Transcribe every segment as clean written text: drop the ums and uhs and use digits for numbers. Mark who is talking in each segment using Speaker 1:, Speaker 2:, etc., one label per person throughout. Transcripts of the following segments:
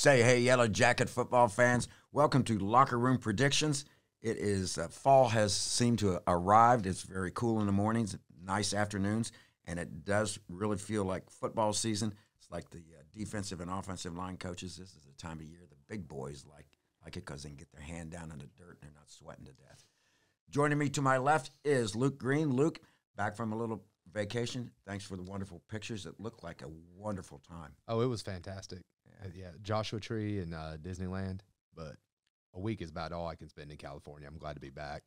Speaker 1: Say hey, Yellow Jacket football fans. Welcome to Locker Room Predictions. It is fall has seemed to have arrived. It's very cool in the mornings, nice afternoons, and it does really feel like football season. It's like the defensive and offensive line coaches. This is the time of year the big boys like it because they can get their hand down in the dirt and they're not sweating to death. Joining me to my left is Luke Green. Luke, back from a little vacation. Thanks for the wonderful pictures. It looked like a wonderful time.
Speaker 2: Oh, it was fantastic. Yeah, Joshua Tree and Disneyland, but a week is about all I can spend in California. I'm glad to be back.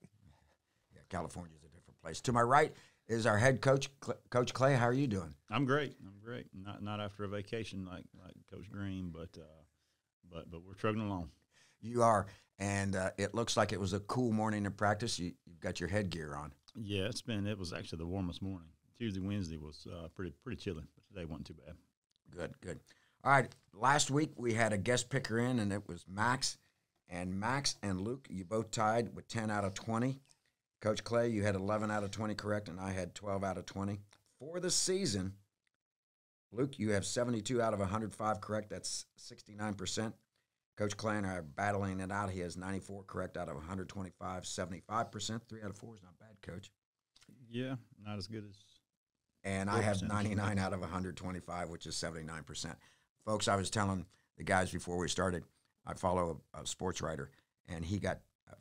Speaker 1: Yeah, California is a different place. To my right is our head coach, Coach Clay. How are you doing?
Speaker 3: I'm great. Not after a vacation like Coach Green, but we're trucking along.
Speaker 1: You are, and it looks like it was a cool morning in practice. You've got your headgear on.
Speaker 3: Yeah, it was actually the warmest morning. Tuesday, Wednesday was pretty chilly, but today wasn't too bad.
Speaker 1: Good. All right, last week we had a guest picker in, and it was Max. And Max and Luke, you both tied with 10 out of 20. Coach Clay, you had 11 out of 20 correct, and I had 12 out of 20. For the season, Luke, you have 72 out of 105 correct. That's 69%. Coach Clay and I are battling it out. He has 94 correct out of 125, 75%. 3 out of 4 is not bad, Coach.
Speaker 3: Yeah, not as good as.
Speaker 1: And I have 99 out of 125, which is 79%. Folks, I was telling the guys before we started, I follow a sports writer, and he got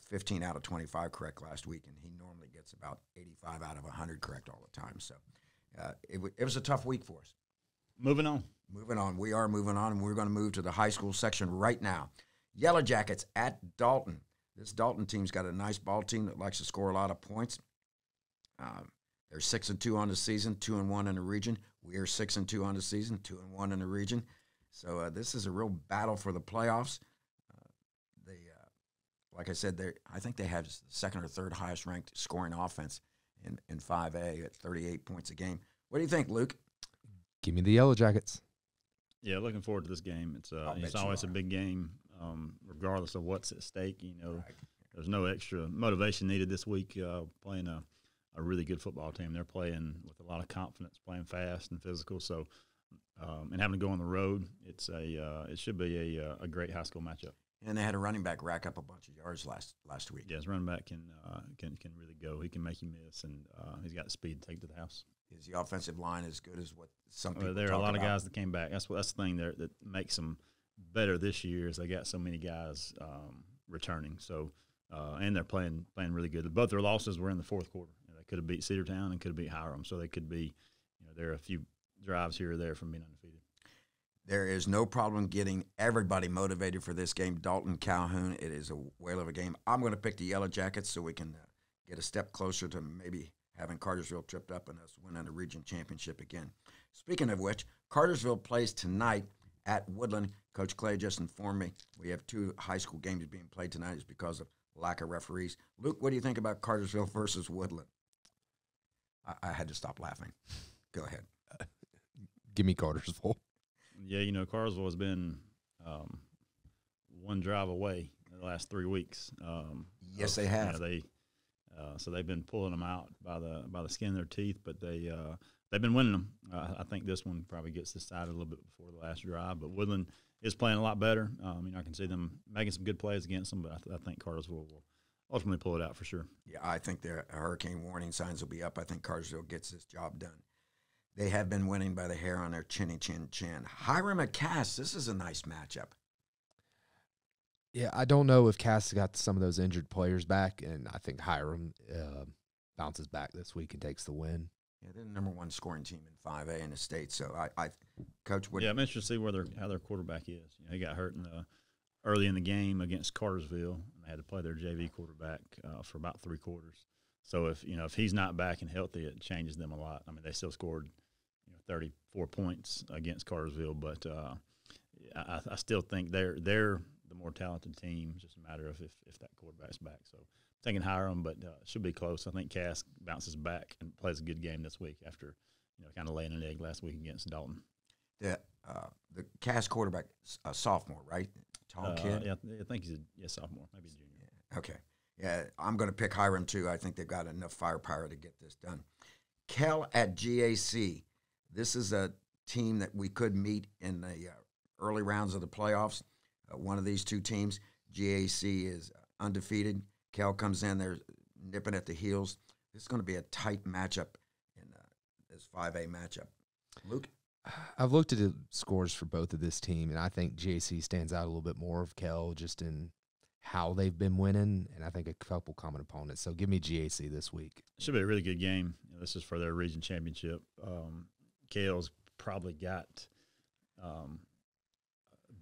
Speaker 1: 15 out of 25 correct last week, and he normally gets about 85 out of 100 correct all the time. So it was a tough week for us.
Speaker 3: Moving on.
Speaker 1: We are moving on, and we're going to move to the high school section right now. Yellow Jackets at Dalton. This Dalton team's got a nice ball team that likes to score a lot of points. They're 6-2 on the season, 2-1 in the region. We are 6-2 on the season, 2-1 in the region. So this is a real battle for the playoffs. Like I said, I think they have the second or third highest ranked scoring offense in 5A at 38 points a game. What do you think, Luke?
Speaker 2: Give me the Yellow Jackets.
Speaker 3: Yeah, looking forward to this game. It's always a big game, regardless of what's at stake. You know, right. There's no extra motivation needed this week. Playing a really good football team, they're playing with a lot of confidence, playing fast and physical. So, and having to go on the road, it should be a great high school matchup.
Speaker 1: And they had a running back rack up a bunch of yards last week.
Speaker 3: Yeah, his running back can really go. He can make you miss, and he's got the speed to take to the house.
Speaker 1: Is the offensive line as good as what some people
Speaker 3: there are a lot
Speaker 1: about?
Speaker 3: Of guys that came back. That's the thing there that makes them better this year is they got so many guys returning. So and they're playing really good. Both their losses were in the fourth quarter. You know, they could have beat Cedartown and could have beat Hiram. So they could be, there are a few drives here or there from being undefeated.
Speaker 1: There is no problem getting everybody motivated for this game. Dalton, Calhoun, it is a whale of a game. I'm going to pick the Yellow Jackets so we can get a step closer to maybe having Cartersville tripped up and us winning the region championship again. Speaking of which, Cartersville plays tonight at Woodland. Coach Clay just informed me we have 2 high school games being played tonight. It's because of lack of referees. Luke, what do you think about Cartersville versus Woodland? I had to stop laughing. Go ahead.
Speaker 2: Give me Cartersville.
Speaker 3: Yeah, Cartersville has been one drive away in the last 3 weeks.
Speaker 1: Yes, they have.
Speaker 3: So they've been pulling them out by the skin of their teeth, but they've been winning them. I think this one probably gets decided a little bit before the last drive, but Woodland is playing a lot better. I can see them making some good plays against them, but I think Cartersville will ultimately pull it out for sure.
Speaker 1: Yeah, I think their hurricane warning signs will be up. I think Cartersville gets this job done. They have been winning by the hair on their chinny chin chin. Hiram at Cass, this is a nice matchup.
Speaker 2: Yeah, I don't know if Cass got some of those injured players back, and I think Hiram bounces back this week and takes the win.
Speaker 1: Yeah, they're the number 1 scoring team in 5A in the state. So, Coach,
Speaker 3: yeah, I'm interested to see how their quarterback is. He got hurt early in the game against Cartersville, and they had to play their JV quarterback for about 3 quarters. So if he's not back and healthy, it changes them a lot. I mean, they still scored 34 points against Cartersville, but I still think they're the more talented team. It's just a matter of if that quarterback's back. So I'm thinking Hiram, but it should be close. I think Cass bounces back and plays a good game this week after kind of laying an egg last week against Dalton.
Speaker 1: The Cass quarterback, a sophomore, right? Tall kid.
Speaker 3: Yeah, I think he's a sophomore, maybe a junior.
Speaker 1: Yeah. Okay. Yeah, I'm going to pick Hiram, too. I think they've got enough firepower to get this done. Kell at GAC. This is a team that we could meet in the early rounds of the playoffs. one of these two teams. GAC is undefeated. Cal comes in, they're nipping at the heels. This is going to be a tight matchup in this 5A matchup. Luke?
Speaker 2: I've looked at the scores for both of this team, and I think GAC stands out a little bit more of Cal just in how they've been winning, and I think a couple common opponents. So give me GAC this week.
Speaker 3: Should be a really good game. This is for their region championship. Cal's probably got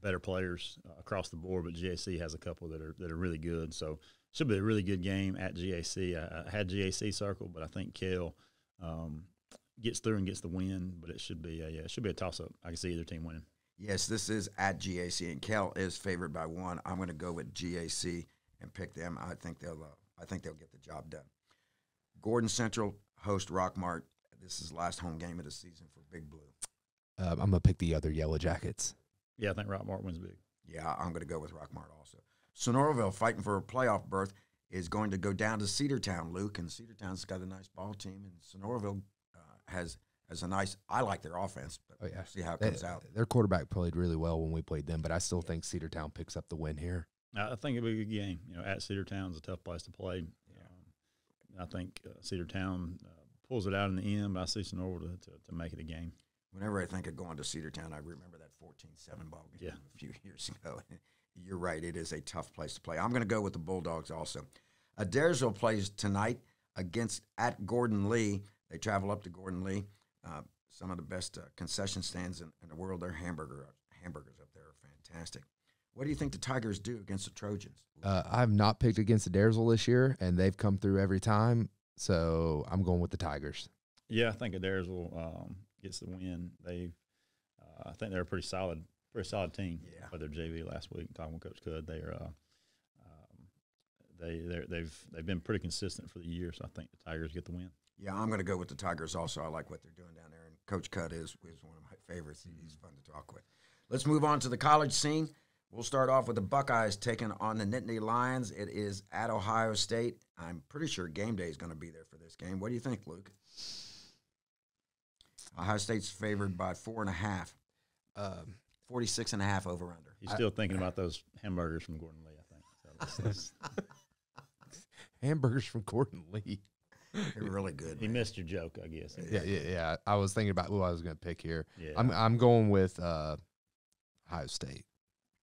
Speaker 3: better players across the board, but GAC has a couple that are really good. So should be a really good game at GAC. I had GAC circled, but I think Cal gets through and gets the win. But it should be a toss up. I can see either team winning.
Speaker 1: Yes, this is at GAC, and Cal is favored by 1. I'm going to go with GAC and pick them. I think they'll get the job done. Gordon Central host Rockmart. This is the last home game of the season for Big Blue.
Speaker 2: I'm going to pick the other Yellow Jackets.
Speaker 3: Yeah, I think Rockmart wins big.
Speaker 1: Yeah, I'm going to go with Rockmart also. Sonoraville, fighting for a playoff berth, is going to go down to Cedartown, Luke, and Cedartown's got a nice ball team, and Sonoraville has a nice – I like their offense, but we'll see how it comes out.
Speaker 2: Their quarterback played really well when we played them, but I still think Cedartown picks up the win here.
Speaker 3: I think it'll be a good game. At Cedartown's a tough place to play. I think Cedartown pulls it out in the end, but I see Sonoraville to make it a game.
Speaker 1: Whenever I think of going to Cedartown, I remember that 14-7 ball game a few years ago. You're right. It is a tough place to play. I'm going to go with the Bulldogs also. Adairsville plays tonight at Gordon Lee. They travel up to Gordon Lee. Some of the best concession stands in the world. Their hamburgers up there are fantastic. What do you think the Tigers do against the Trojans?
Speaker 2: I've not picked against Adairsville this year, and they've come through every time, so I'm going with the Tigers.
Speaker 3: Yeah, I think Adairsville gets the win. I think they're a pretty solid team.
Speaker 1: Yeah.
Speaker 3: For their JV last week, talking with Coach Cudd, they've been pretty consistent for the year. So I think the Tigers get the win.
Speaker 1: Yeah, I'm going to go with the Tigers also. I like what they're doing down there, and Coach Cudd is one of my favorites. He's fun to talk with. Let's move on to the college scene. We'll start off with the Buckeyes taking on the Nittany Lions. It is at Ohio State. I'm pretty sure game day is going to be there for this game. What do you think, Luke? Ohio State's favored by 4.5. 46.5 over under.
Speaker 3: He's still thinking about those hamburgers from Gordon Lee, I think. So
Speaker 2: Hamburgers from Gordon Lee.
Speaker 1: They're really good.
Speaker 3: He missed your joke, I guess.
Speaker 2: Yeah. I was thinking about who I was going to pick here.
Speaker 3: Yeah.
Speaker 2: I'm going with Ohio State.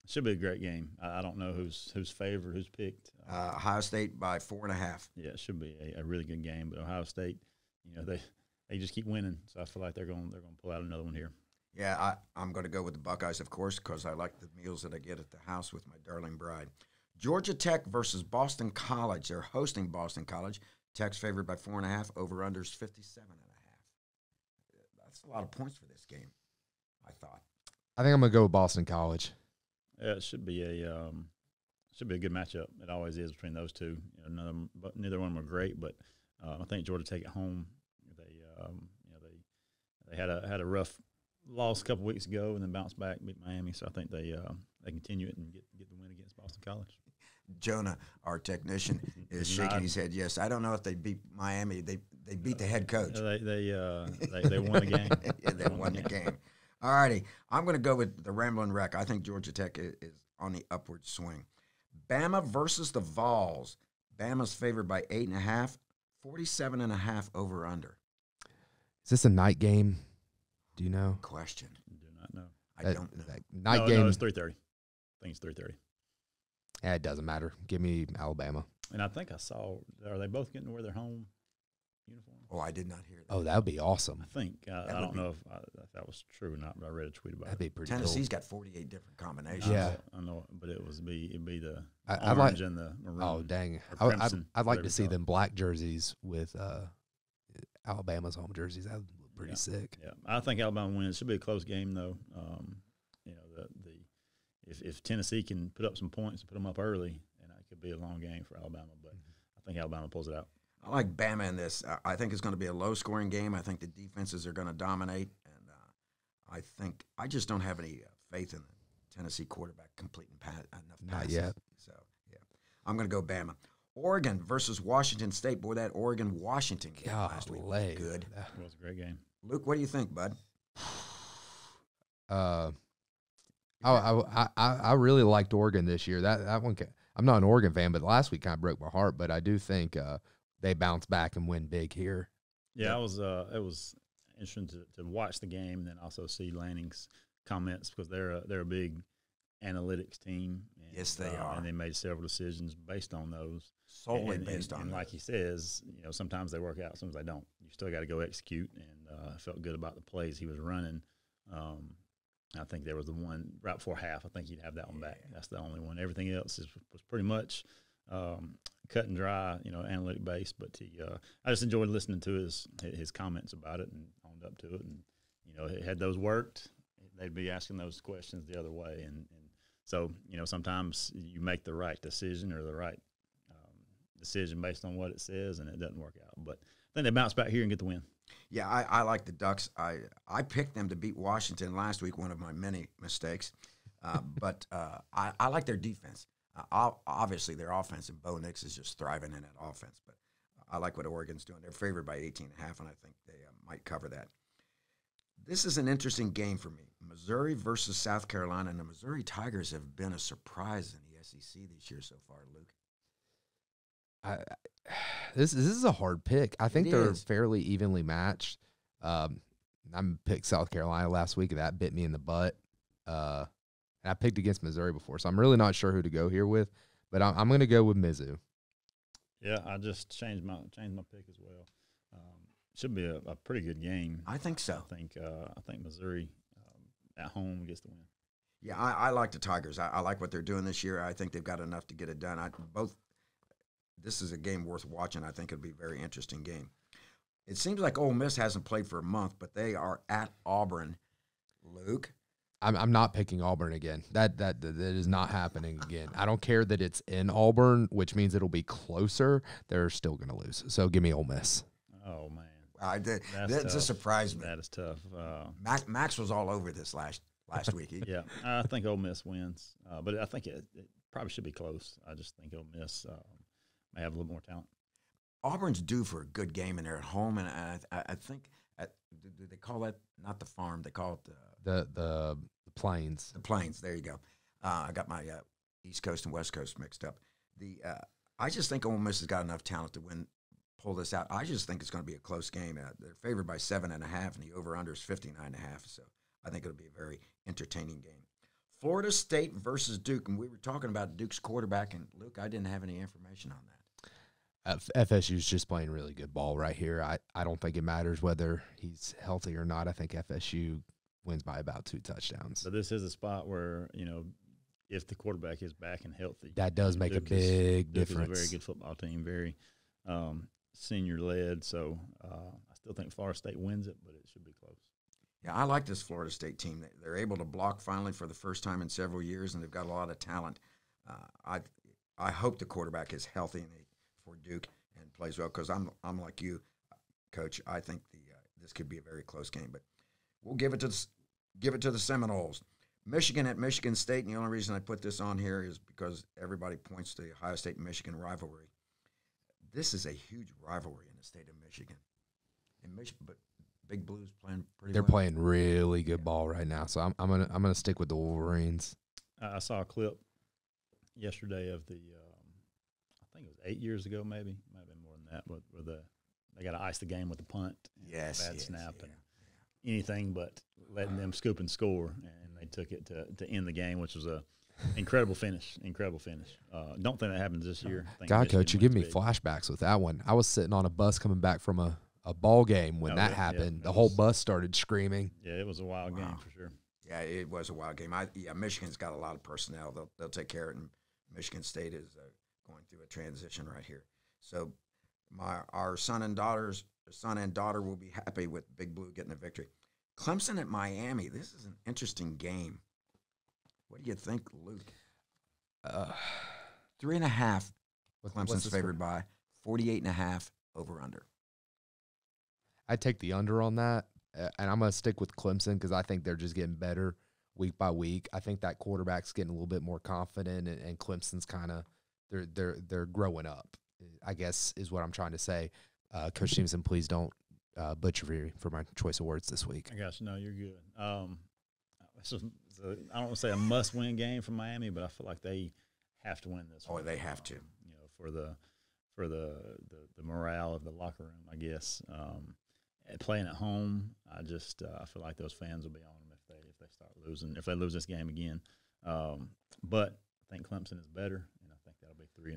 Speaker 3: Should be a great game. I don't know who's favored, who's picked.
Speaker 1: Ohio State by 4.5.
Speaker 3: Yeah, it should be a really good game. But Ohio State, they just keep winning, so I feel like they're going to pull out another one here.
Speaker 1: Yeah, I'm going to go with the Buckeyes, of course, because I like the meals that I get at the house with my darling bride. Georgia Tech versus Boston College. They're hosting Boston College. Tech's favored by 4.5. Over-under's 57.5. That's a lot of points for this game, I thought.
Speaker 2: I think I'm going to go with Boston College.
Speaker 3: Yeah, it should be a good matchup. It always is between those two. Neither one were great, but I think Georgia Tech at home. They had a rough loss a couple weeks ago and then bounced back, beat Miami. So I think they continue it and get the win against Boston College.
Speaker 1: Jonah, our technician, is shaking his head. Yes, I don't know if they beat Miami. They beat the head coach.
Speaker 3: They won the game.
Speaker 1: Yeah, they won the game. All righty, I'm going to go with the Ramblin' Wreck. I think Georgia Tech is on the upward swing. Bama versus the Vols. Bama's favored by 8.5. 47.5 over under.
Speaker 2: Is this a night game? Do you know?
Speaker 1: Question.
Speaker 3: Do not know.
Speaker 1: I don't know.
Speaker 2: Night game.
Speaker 3: No, it's 3:30. I think it's 3:30.
Speaker 2: Yeah, it doesn't matter. Give me Alabama.
Speaker 3: And I think I saw. Are they both getting to wear their home uniform?
Speaker 1: Oh, I did not hear that.
Speaker 2: Oh, that would be awesome.
Speaker 3: I think. I don't know if that was true or not, but I read a tweet about
Speaker 2: That'd be
Speaker 3: it.
Speaker 2: pretty
Speaker 1: Tennessee's
Speaker 2: cool.
Speaker 1: got 48 different combinations.
Speaker 2: Yeah.
Speaker 3: I know, but it'd be the
Speaker 2: I'd
Speaker 3: orange and the maroon.
Speaker 2: Oh, dang.
Speaker 3: or crimson,
Speaker 2: I'd like
Speaker 3: whatever
Speaker 2: to
Speaker 3: you
Speaker 2: see
Speaker 3: call it.
Speaker 2: them black jerseys with Alabama's home jerseys. That would look pretty sick.
Speaker 3: Yeah, I think Alabama wins. It should be a close game, though. If Tennessee can put up some points and put them up early, then it could be a long game for Alabama. But I think Alabama pulls it out.
Speaker 1: I like Bama in this. I think it's going to be a low-scoring game. I think the defenses are going to dominate, and I just don't have any faith in the Tennessee quarterback completing enough passes.
Speaker 2: Not yet.
Speaker 1: So, yeah. I'm going to go Bama. Oregon versus Washington State. Boy, that Oregon-Washington game last week was good.
Speaker 3: It was a great game.
Speaker 1: Luke, what do you think, bud?
Speaker 2: I really liked Oregon this year. That one, I'm not an Oregon fan, but last week kind of broke my heart. But I do think they bounce back and win big here.
Speaker 3: Yeah, it was interesting to watch the game and then also see Lanning's comments because they're a big analytics team. And,
Speaker 1: yes, they are,
Speaker 3: and they made several decisions based on those.
Speaker 1: Solely based on
Speaker 3: and
Speaker 1: those.
Speaker 3: Like he says, sometimes they work out, sometimes they don't. You still got to go execute, and I felt good about the plays he was running. I think there was the one right before half. I think he'd have that one back. That's the only one. Everything else was pretty much cut and dry, analytic based. But I just enjoyed listening to his comments about it and owned up to it. And had those worked, they'd be asking those questions the other way. And so sometimes you make the right decision or the right decision based on what it says, and it doesn't work out. But I think they bounce back here and get the win.
Speaker 1: Yeah, I like the Ducks. I picked them to beat Washington last week, one of my many mistakes. But I like their defense. Obviously, their offense, and Bo Nix is just thriving in that offense. But I like what Oregon's doing. They're favored by 18.5, and I think they might cover that. This is an interesting game for me. Missouri versus South Carolina, and the Missouri Tigers have been a surprise in the SEC this year so far, Luke.
Speaker 2: This is a hard pick. I think they're
Speaker 1: is.
Speaker 2: fairly evenly matched. I picked South Carolina last week, and that bit me in the butt. And I picked against Missouri before, so I'm really not sure who to go here with. But I'm going to go with Mizzou.
Speaker 3: Yeah, I just changed my pick as well. Should be a pretty good game.
Speaker 1: I think so.
Speaker 3: I think Missouri at home gets the win.
Speaker 1: Yeah, I like the Tigers. I like what they're doing this year. I think they've got enough to get it done. This is a game worth watching. I think it'll be a very interesting game. It seems like Ole Miss hasn't played for a month, but they are at Auburn. Luke?
Speaker 2: I'm not picking Auburn again. That is not happening again. I don't care that it's in Auburn, which means it'll be closer. They're still going to lose. So give me Ole Miss.
Speaker 3: Oh, man.
Speaker 1: That's a surprise me.
Speaker 3: That is tough.
Speaker 1: Max was all over this last week.
Speaker 3: Yeah, I think Ole Miss wins, but I think it probably should be close. I just think Ole Miss may have a little more talent.
Speaker 1: Auburn's due for a good game, and they're at home, and I think do they call that not the farm? They call it
Speaker 2: the Plains.
Speaker 1: The Plains. There you go. I got my East Coast and West Coast mixed up. I just think Ole Miss has got enough talent to pull this out. I just think it's going to be a close game. They're favored by 7.5, and the over/under is 59.5. So I think it'll be a very entertaining game. Florida State versus Duke, and we were talking about Duke's quarterback, and Luke, I didn't have any information on that.
Speaker 2: FSU's just playing really good ball right here. I don't think it matters whether he's healthy or not. I think FSU wins by about 2 touchdowns.
Speaker 3: So this is a spot where, if the quarterback is back and healthy.
Speaker 2: That does make a big difference.
Speaker 3: Duke is a very good football team, very senior-led. So I still think Florida State wins it, but it should be close.
Speaker 1: Yeah, I like this Florida State team. They're able to block finally for the first time in several years, and they've got a lot of talent. I hope the quarterback is healthy for Duke and plays well because I'm like you, Coach. I think this could be a very close game, but we'll give it to the Seminoles. Michigan at Michigan State, and the only reason I put this on here is because everybody points to the Ohio State and Michigan rivalry. This is a huge rivalry in the state of Michigan. But Big Blue's playing pretty
Speaker 2: They're
Speaker 1: well.
Speaker 2: playing really good ball right now, so I'm gonna stick with the Wolverines.
Speaker 3: I saw a clip yesterday of I think it was 8 years ago, maybe. It might have been more than that, but where they got to ice the game with the punt. Bad snap and anything but letting them scoop and score, and they took it to end the game, which was a incredible finish. Don't think that happens this year.
Speaker 2: God, Coach, you give me flashbacks with that one. I was sitting on a bus coming back from a ball game when that happened. The whole bus started screaming.
Speaker 3: Yeah, it was a wild game for sure.
Speaker 1: Yeah, it was a wild game. Michigan's got a lot of personnel. They'll take care of it, and Michigan State is going through a transition right here. So our son and daughter will be happy with Big Blue getting a victory. Clemson at Miami. This is an interesting game. What do you think, Luke? 3.5. Clemson's favored by 48.5 over/under.
Speaker 2: I take the under on that, and I'm going to stick with Clemson because I think they're just getting better week by week. I think that quarterback's getting a little bit more confident, and Clemson's kind of they're growing up, I guess is what I'm trying to say. Coach Stevenson, please don't butcher me for my choice of words this week.
Speaker 3: I got you. No, you're good. This is I don't want to say a must-win game for Miami, but I feel like they have to win this one.
Speaker 1: Oh, they have to.
Speaker 3: For the morale of the locker room, I guess. Playing at home, I feel like those fans will be on them if they start losing, if they lose this game again. But I think Clemson is better, and I think that'll be 3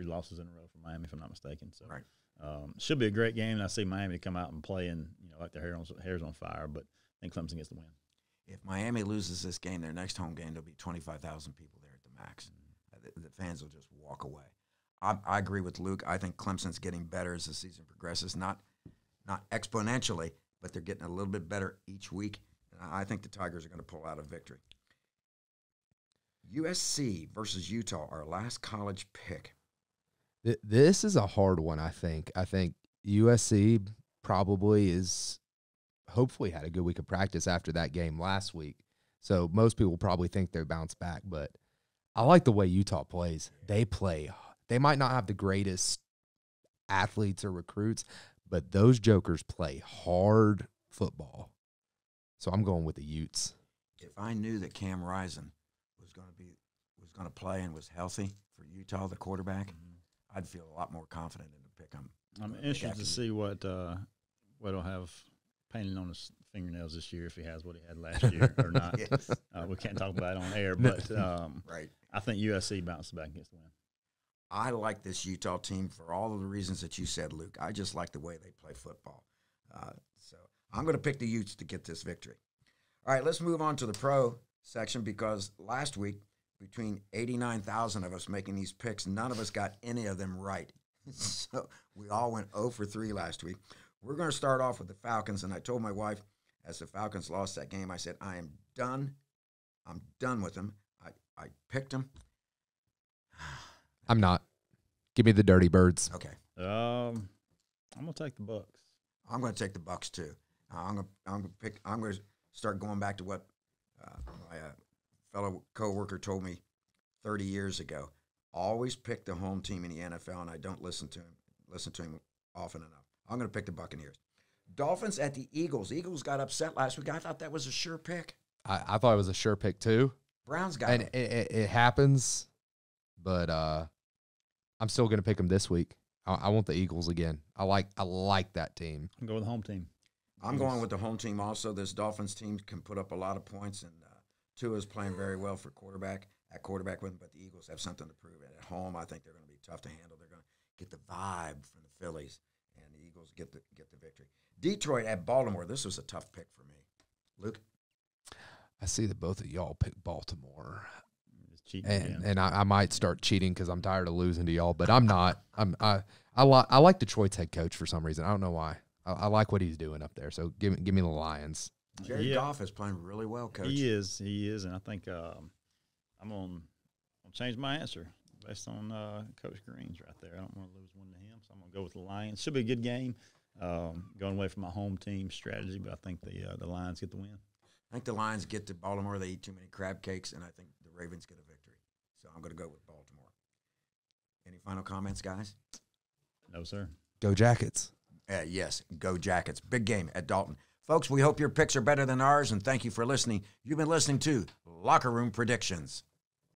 Speaker 3: losses in a row for Miami, if I'm not mistaken. So,
Speaker 1: right.
Speaker 3: Should be a great game, and I see Miami come out and play and like their hair's on fire. But I think Clemson gets the win.
Speaker 1: If Miami loses this game, their next home game, there'll be 25,000 people there at the max. The fans will just walk away. I agree with Luke. I think Clemson's getting better as the season progresses, not exponentially, but they're getting a little bit better each week. And I think the Tigers are going to pull out a victory. USC versus Utah, our last college pick.
Speaker 2: This is a hard one, I think. I think USC probably hopefully had a good week of practice after that game last week. So most people probably think they bounce back, but I like the way Utah plays. They might not have the greatest athletes or recruits, but those jokers play hard football. So I'm going with the Utes.
Speaker 1: If I knew that Cam Rising was going to play and was healthy for Utah, the quarterback, I'd feel a lot more confident in the pick.
Speaker 3: I'm interested to see what he'll have painted on his fingernails this year, if he has what he had last year or not.
Speaker 1: Yes.
Speaker 3: We can't talk about it on air, but
Speaker 1: right.
Speaker 3: I think USC bounces back and gets the win.
Speaker 1: I like this Utah team for all of the reasons that you said, Luke. I just like the way they play football. So I'm going to pick the Utes to get this victory. All right, let's move on to the pro section, because last week, between 89,000 of us making these picks, none of us got any of them right. So we all went 0 for 3 last week. We're going to start off with the Falcons, and I told my wife, as the Falcons lost that game, I said, I am done. I'm done with them. I picked them.
Speaker 2: I'm not. Give me the Dirty Birds.
Speaker 1: Okay.
Speaker 3: I'm gonna take the Bucks.
Speaker 1: I'm going to take the Bucks too. I'm going to start going back to what my fellow coworker told me 30 years ago. Always pick the home team in the NFL, and I don't listen to him often enough. I'm going to pick the Buccaneers. Dolphins at the Eagles. Eagles got upset last week. I thought that was a sure pick.
Speaker 2: I thought it was a sure pick too.
Speaker 1: Browns got
Speaker 2: and it happens. But I'm still going to pick them this week. I want the Eagles again. I like that team.
Speaker 3: I'm going with the home team.
Speaker 1: I'm going with the home team also. This Dolphins team can put up a lot of points, and Tua's playing very well for quarterback with them, but the Eagles have something to prove. And at home, I think they're going to be tough to handle. They're going to get the vibe from the Phillies, and the Eagles get the victory. Detroit at Baltimore. This was a tough pick for me. Luke?
Speaker 2: I see that both of y'all pick Baltimore.
Speaker 3: Cheating,
Speaker 2: and I might start cheating because I'm tired of losing to y'all, but I'm not. I like Detroit's head coach for some reason. I don't know why. I like what he's doing up there. So give me the Lions.
Speaker 1: Jared Goff is playing really well, Coach.
Speaker 3: He is, and I think I'm gonna change my answer based on Coach Green's right there. I don't want to lose one to him, so I'm gonna go with the Lions. Should be a good game. Going away from my home team strategy, but I think the Lions get the win.
Speaker 1: I think the Lions get to Baltimore. They eat too many crab cakes, and I think the Ravens get a victory. So I'm going to go with Baltimore. Any final comments, guys?
Speaker 3: No, sir.
Speaker 2: Go Jackets.
Speaker 1: Yes, go Jackets. Big game at Dalton. Folks, we hope your picks are better than ours, and thank you for listening. You've been listening to Locker Room Predictions.